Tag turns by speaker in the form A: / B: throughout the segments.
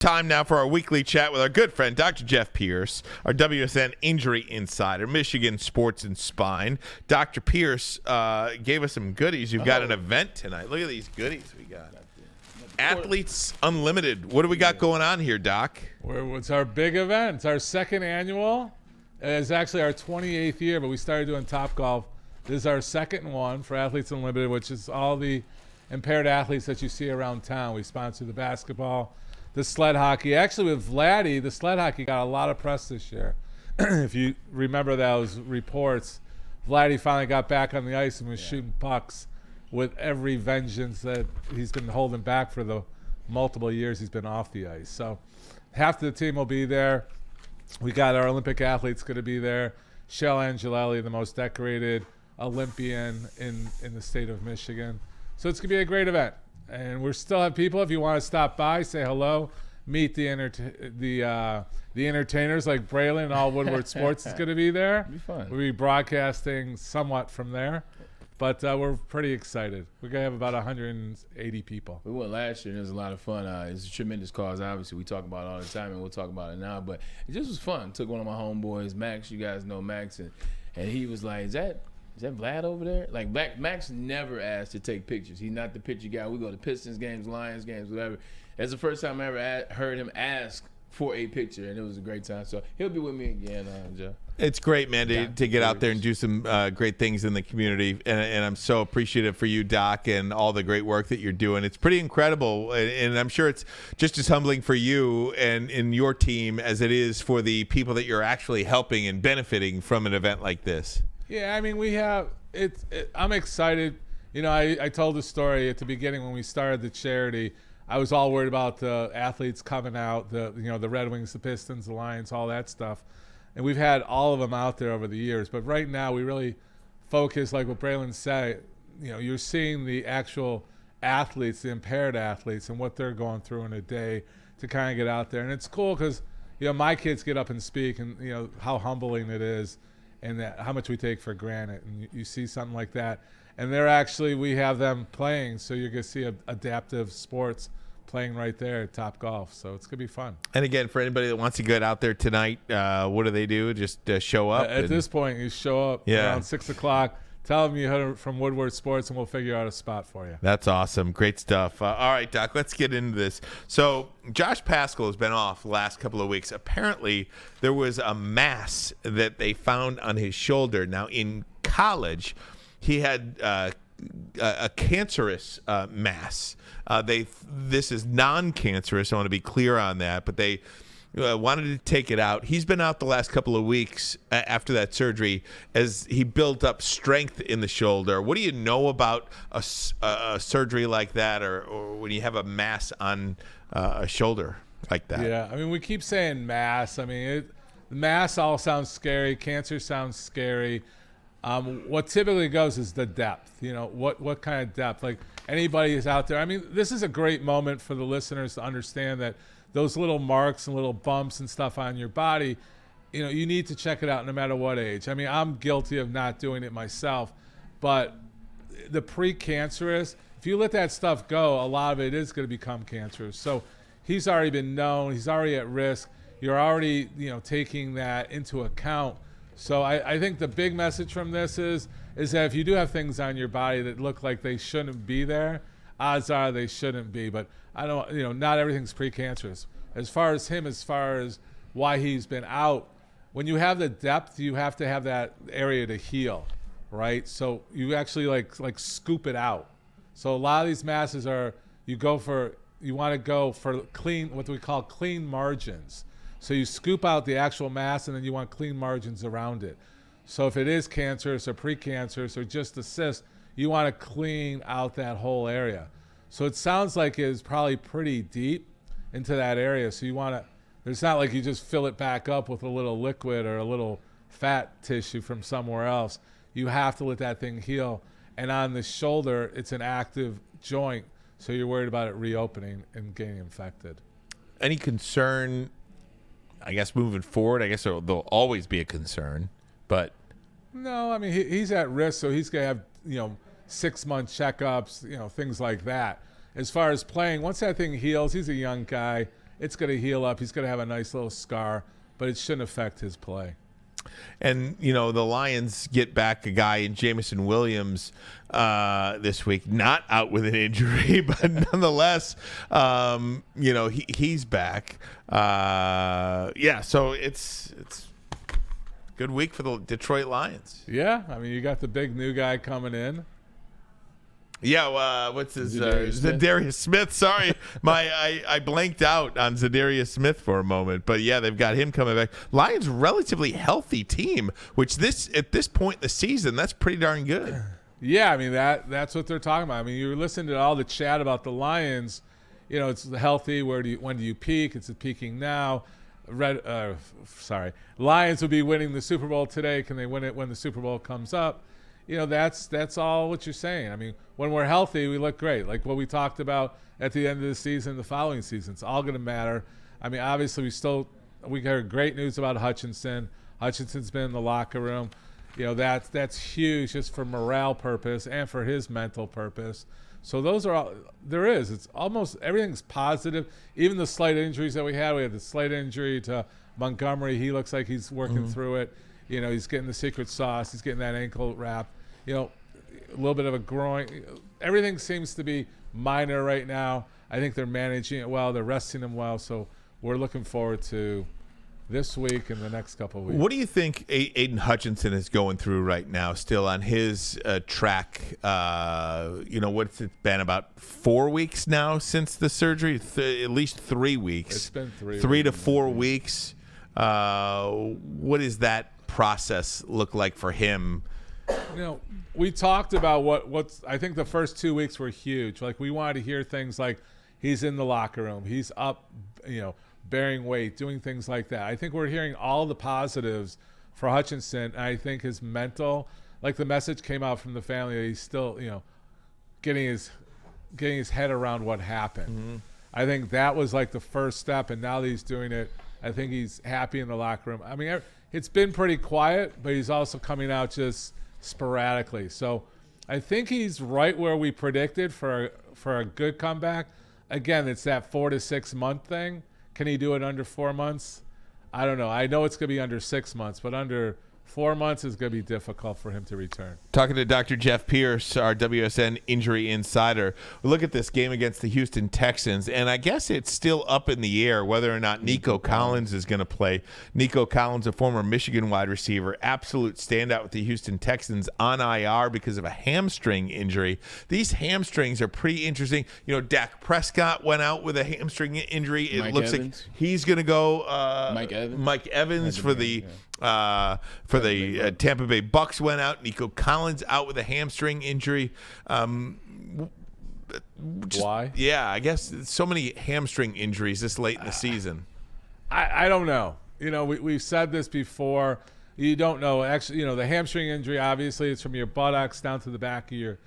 A: Time now for our weekly chat with our good friend, Dr. Jeff Pierce, our WSN injury insider, Michigan Sports and Spine. Dr. Pierce gave us some goodies. You've got an event tonight. Look at these goodies we got. Athletes Unlimited. What do we got going on here, Doc?
B: It's our big event. It's our second annual. It's actually our 28th year, but we started doing Topgolf. This is our second one for Athletes Unlimited, which is all the impaired athletes that you see around town. We sponsor the basketball, the sled hockey. Actually, with Vladdy, the sled hockey got a lot of press this year. If you remember those reports, Vladdy finally got back on the ice and was shooting pucks with every vengeance that he's been holding back for the multiple years he's been off the ice. So half the team will be there. We got our Olympic athletes going to be there. Shell Angelelli, the most decorated Olympian in the state of Michigan. So it's going to be a great event. And we still have people, if you want to stop by, say hello, meet the entertainers like Braylon and all Woodward Sports is going to be there.
C: It'll be fun.
B: We'll be broadcasting somewhat from there. But we're pretty excited. We're going to have about 180 people.
C: We went last year, and it was a lot of fun. It's a tremendous cause. Obviously, we talk about it all the time, and we'll talk about it now. But it just was fun. Took one of my homeboys, Max. You guys know Max. And he was like, is that Vlad over there? Like, Max never asked to take pictures. He's not the picture guy. We go to Pistons games, Lions games, whatever. That's the first time I ever heard him ask for a picture, and it was a great time. So he'll be with me again, Joe.
A: It's great, man, to get out there and do some great things in the community. And I'm so appreciative for you, Doc, and all the great work that you're doing. It's pretty incredible. And I'm sure it's just as humbling for you and in your team as it is for the people that you're actually helping and benefiting from an event like this.
B: Yeah, I mean, we have I'm excited. You know, I told the story at the beginning when we started the charity. I was all worried about the athletes coming out, the Red Wings, the Pistons, the Lions, all that stuff. And we've had all of them out there over the years. But right now we really focus, like what Braylon said, you're seeing the actual athletes, the impaired athletes, and what they're going through in a day to kind of get out there. And it's cool because, my kids get up and speak and, how humbling it is and that how much we take for granted. And you see something like that. And we have them playing, so you're going to see adaptive sports playing right there at Topgolf. So it's going to be fun.
A: And again, for anybody that wants to get out there tonight, what do they do? Just show up?
B: At this point, you show up around 6 o'clock. Tell them you heard from Woodward Sports, and we'll figure out a spot for you.
A: That's awesome. Great stuff. All right, Doc, let's get into this. So Josh Paschal has been off the last couple of weeks. Apparently, there was a mass that they found on his shoulder. Now, in college, he had a cancerous mass. This is non-cancerous. I want to be clear on that, but they wanted to take it out. He's been out the last couple of weeks after that surgery as he built up strength in the shoulder. What do you know about a surgery like that, or when you have a mass on a shoulder like that?
B: Yeah, I mean, we keep saying mass. I mean, mass all sounds scary. Cancer sounds scary. What typically goes is the depth. What kind of depth? Like anybody is out there. I mean, this is a great moment for the listeners to understand that those little marks and little bumps and stuff on your body, you need to check it out no matter what age. I mean, I'm guilty of not doing it myself, but the precancerous, if you let that stuff go, a lot of it is going to become cancerous. So he's already been known. He's already at risk. You're already, taking that into account. So I think the big message from this is that if you do have things on your body that look like they shouldn't be there, odds are they shouldn't be. But I don't, not everything's precancerous. As far as why he's been out, when you have the depth, you have to have that area to heal, right? So you actually like scoop it out. So a lot of these masses you want to go for clean, what we call clean margins. So you scoop out the actual mass, and then you want clean margins around it. So if it is cancerous or precancerous or just a cyst, you want to clean out that whole area. So it sounds like it's probably pretty deep into that area. So it's not like you just fill it back up with a little liquid or a little fat tissue from somewhere else. You have to let that thing heal. And on the shoulder, it's an active joint, so you're worried about it reopening and getting infected.
A: Any concern, I guess, moving forward? I guess there'll always be a concern, but
B: no, I mean, he's at risk, so he's going to have 6-month checkups, things like that. As far as playing, once that thing heals, he's a young guy, It's going to heal up. He's going to have a nice little scar, but it shouldn't affect his play.
A: And, the Lions get back a guy in Jamison Williams this week, not out with an injury, but nonetheless, he's back. So it's good week for the Detroit Lions.
B: Yeah, I mean, you got the big new guy coming in.
A: Yeah, what's his
C: Zadarius
A: Smith? Sorry, I blanked out on Zadarius Smith for a moment, but yeah, they've got him coming back. Lions relatively healthy team, which at this point in the season, that's pretty darn good.
B: Yeah, I mean that's what they're talking about. I mean, you listen to all the chat about the Lions. It's healthy. When do you peak? It's peaking now. Lions will be winning the Super Bowl today. Can they win it when the Super Bowl comes up? That's all what you're saying. I mean, when we're healthy, we look great. Like what we talked about at the end of the season, the following season, it's all going to matter. I mean, obviously, we heard great news about Hutchinson. Hutchinson's been in the locker room. That's huge just for morale purpose and for his mental purpose. So those are all there is. It's almost everything's positive. Even the slight injuries that we had the slight injury to Montgomery. He looks like he's working through it. He's getting the secret sauce. He's getting that ankle wrap. A little bit of a groin. Everything seems to be minor right now. I think they're managing it well. They're resting him well. So we're looking forward to this week and the next couple of weeks.
A: What do you think Aidan Hutchinson is going through right now, still on his track? What's it been, about 4 weeks now since the surgery? At least 3 weeks.
B: It's been
A: 3 to 4 weeks. What does that process look like for him?
B: We talked about what's. I think the first 2 weeks were huge. Like we wanted to hear things like he's in the locker room, he's up, bearing weight, doing things like that. I think we're hearing all the positives for Hutchinson. And I think his mental, like the message came out from the family that he's still, getting his head around what happened. Mm-hmm. I think that was like the first step, and now that he's doing it, I think he's happy in the locker room. I mean, it's been pretty quiet, but he's also coming out just sporadically. So I think he's right where we predicted for a good comeback. Again, it's that 4 to 6 month thing. Can he do it under 4 months? I don't know. I know it's going to be under 6 months, but under 4 months is going to be difficult for him to return.
A: Talking to Dr. Jeff Pierce, our WSN injury insider. We look at this game against the Houston Texans, and I guess it's still up in the air whether or not Nico Collins is going to play. Nico Collins, a former Michigan wide receiver, absolute standout with the Houston Texans, on IR because of a hamstring injury. These hamstrings are pretty interesting. Dak Prescott went out with a hamstring injury. It looks like he's going to go. Mike Evans for the Tampa Bay Bucks went out. Nico Collins out with a hamstring injury.
B: Why?
A: Yeah, I guess so many hamstring injuries this late in the season.
B: I don't know. We've said this before. You don't know. Actually, the hamstring injury, obviously, it's from your buttocks down to the back of your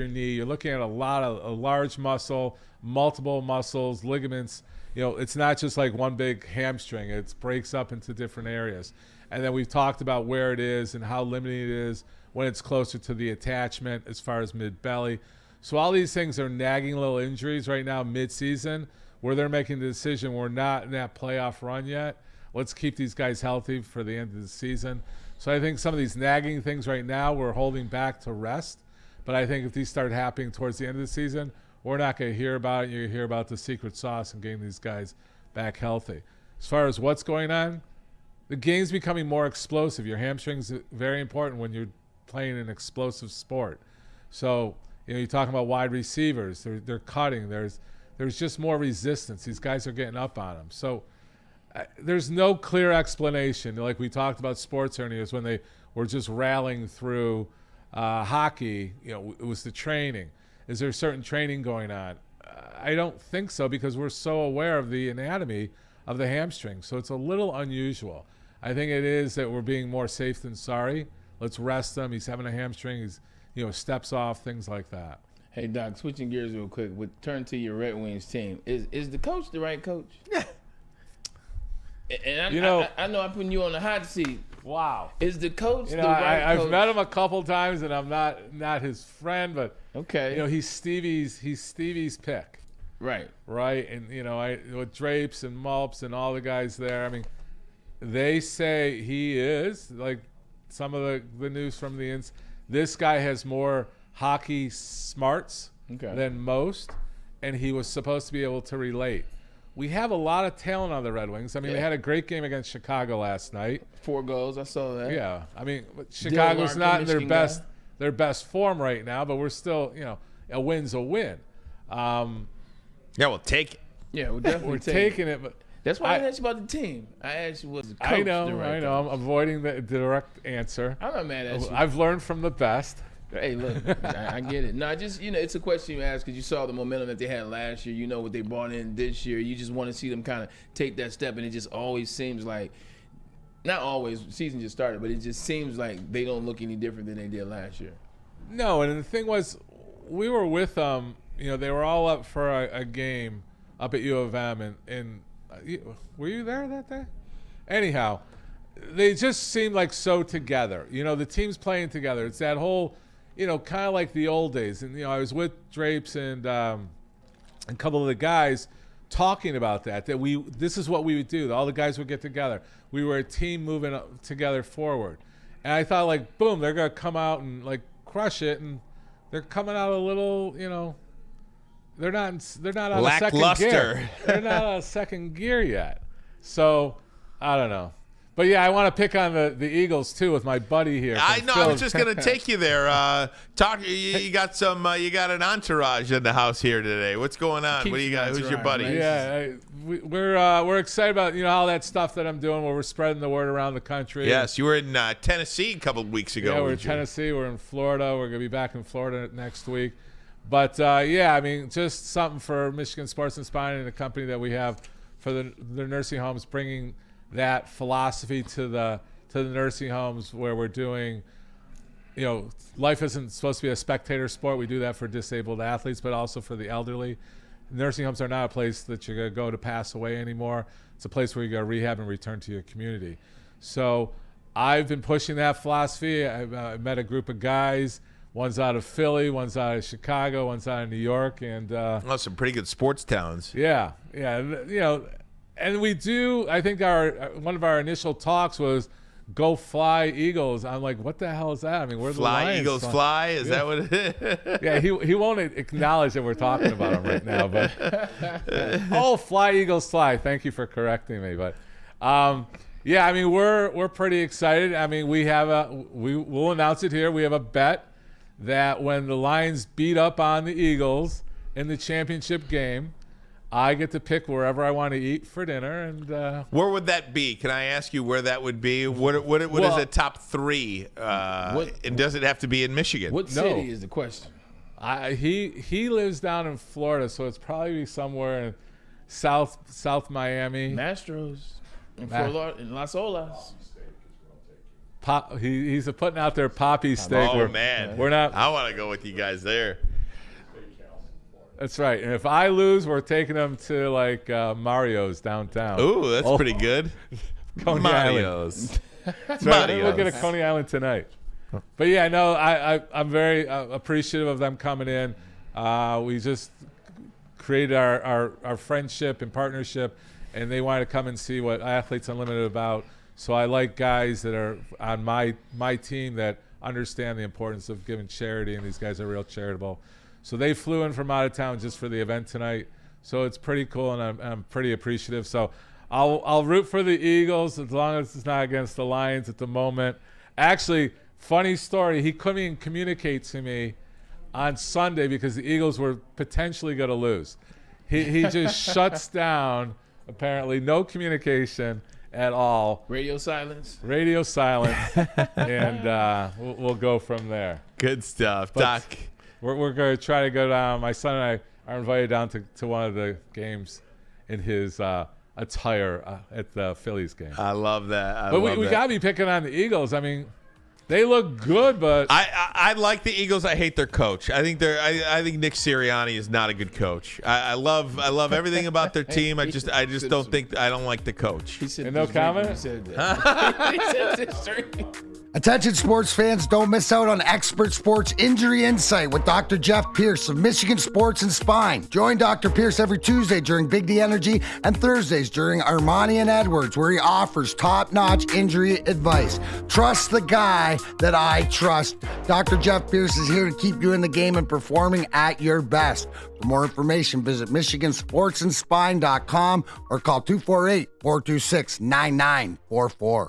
B: knee. You're looking at a large muscle, multiple muscles, ligaments. It's not just like one big hamstring. It breaks up into different areas. And then we've talked about where it is and how limiting it is when it's closer to the attachment as far as mid-belly. So all these things are nagging little injuries right now mid-season where they're making the decision we're not in that playoff run yet. Let's keep these guys healthy for the end of the season. So I think some of these nagging things right now we're holding back to rest. But I think if these start happening towards the end of the season, we're not going to hear about it. You're going to hear about the secret sauce and getting these guys back healthy. As far as what's going on, the game's becoming more explosive. Your hamstring's very important when you're playing an explosive sport. So, you're talking about wide receivers. They're cutting. There's just more resistance. These guys are getting up on them. So, there's no clear explanation. Like we talked about sports earnings when they were just rallying through hockey. It was the training. Is there certain training going on? I don't think so because we're so aware of the anatomy of the hamstring. So it's a little unusual. I think it is that we're being more safe than sorry. Let's rest him. He's having a hamstring. He's, steps off, things like that.
C: Hey, Doc, switching gears real quick. Turn to your Red Wings team. Is the coach the right coach?
B: Yeah.
C: And I know I'm putting you on the hot seat.
B: Wow.
C: Is the coach the right coach?
B: I've met him a couple times, and I'm not his friend, but
C: okay.
B: He's Stevie's pick.
C: Right.
B: Right, and with Drapes and Mulps and all the guys there. I mean, they say he is like some of the news from the ins. This guy has more hockey smarts than most, and he was supposed to be able to relate. We have a lot of talent on the Red Wings. I mean, they had a great game against Chicago last night.
C: 4 goals, I saw that.
B: Yeah, I mean, Chicago's not in their best form right now, but we're still, a win's a win.
A: Yeah, we'll take it.
C: Yeah, we're definitely
B: taking it. But
C: that's why I asked you about the team. I asked you was the coach.
B: I know. I'm avoiding the direct answer.
C: I'm not mad at you.
B: I've learned from the best.
C: Hey, look, I get it. No, just it's a question you ask because you saw the momentum that they had last year. You know what they brought in this year. You just want to see them kind of take that step, and it just always seems like, not always, season just started, but it just seems like they don't look any different than they did last year.
B: No, and the thing was, we were with them. They were all up for a game up at U of M, and were you there that day? Anyhow, they just seemed like so together. The team's playing together. It's that whole, kind of like the old days. And I was with Drapes and a couple of the guys talking about that this is what we would do. All the guys would get together. We were a team moving together forward. And I thought, like, boom, they're going to come out and like crush it, and they're coming out a little, they're not on a second gear. They're not on a second gear yet. So, I don't know. But yeah, I want to pick on the Eagles too with my buddy here.
A: I know. I was just going to take you there. You got you got an entourage in the house here today. What's going on? What do you got? Who's your buddy?
C: Right?
B: Yeah, we're excited about all that stuff that I'm doing where we're spreading the word around the country.
A: Yes, you were in Tennessee a couple of weeks ago.
B: Yeah, we're in Tennessee. We're in Florida. We're going to be back in Florida next week. But yeah, I mean, just something for Michigan Sports and Spine and the company that we have for the nursing homes, bringing that philosophy to the nursing homes where we're doing, life isn't supposed to be a spectator sport. We do that for disabled athletes, but also for the elderly. Nursing homes are not a place that you're going to go to pass away anymore. It's a place where you go rehab and return to your community. So I've been pushing that philosophy. I met a group of guys. One's out of Philly, one's out of Chicago, one's out of New York, and
A: some pretty good sports towns.
B: Yeah. And we do. I think one of our initial talks was "Go Fly Eagles." I'm like, what the hell is that? I mean, where's the Lions
A: Eagles
B: from?
A: fly? Is that what it is?
B: Yeah, he won't acknowledge that we're talking about him right now. But Fly Eagles Fly. Thank you for correcting me. But yeah, I mean, we're pretty excited. I mean, we'll announce it here. We have a bet that when the Lions beat up on the Eagles in the championship game, I get to pick wherever I want to eat for dinner. And
A: where would that be? Can I ask you where that would be? What is the top 3? And does it have to be in Michigan?
C: What city is the question?
B: He lives down in Florida, so it's probably somewhere in South Miami.
C: Mastros in Las Olas.
B: He's putting out their poppy steak.
A: Oh man,
B: we're not.
A: I want to go with you guys there.
B: That's right. And if I lose, we're taking them to like Mario's downtown.
A: Ooh, that's pretty good.
B: Coney
A: Mario's.
B: That's right. We'll get a Coney Island tonight. But yeah, no, I'm very appreciative of them coming in. We just created our friendship and partnership, and they wanted to come and see what Athletes Unlimited is about. So I like guys that are on my team that understand the importance of giving charity, and these guys are real charitable. So they flew in from out of town just for the event tonight. So it's pretty cool, and I'm pretty appreciative. So I'll root for the Eagles as long as it's not against the Lions at the moment. Actually, funny story, he couldn't even communicate to me on Sunday because the Eagles were potentially going to lose. He just shuts down, apparently, no communication at all.
C: Radio silence,
B: and we'll go from there.
A: Good stuff,
B: But
A: Doc.
B: We're going to try to go down. My son and I are invited down to one of the games in his attire at the Phillies game.
A: I love that.
B: But we got to be picking on the Eagles. I mean, they look good, but
A: I like the Eagles. I hate their coach. I think I think Nick Sirianni is not a good coach. I love everything about their team. I just don't like the coach.
C: He said
B: no comment?
C: He said that. He said this drink.
D: Attention sports fans, don't miss out on expert sports injury insight with Dr. Jeff Pierce of Michigan Sports and Spine. Join Dr. Pierce every Tuesday during Big D Energy and Thursdays during Ermanni and Edwards, where he offers top-notch injury advice. Trust the guy that I trust. Dr. Jeff Pierce is here to keep you in the game and performing at your best. For more information, visit MichiganSportsandSpine.com or call 248-426-9944.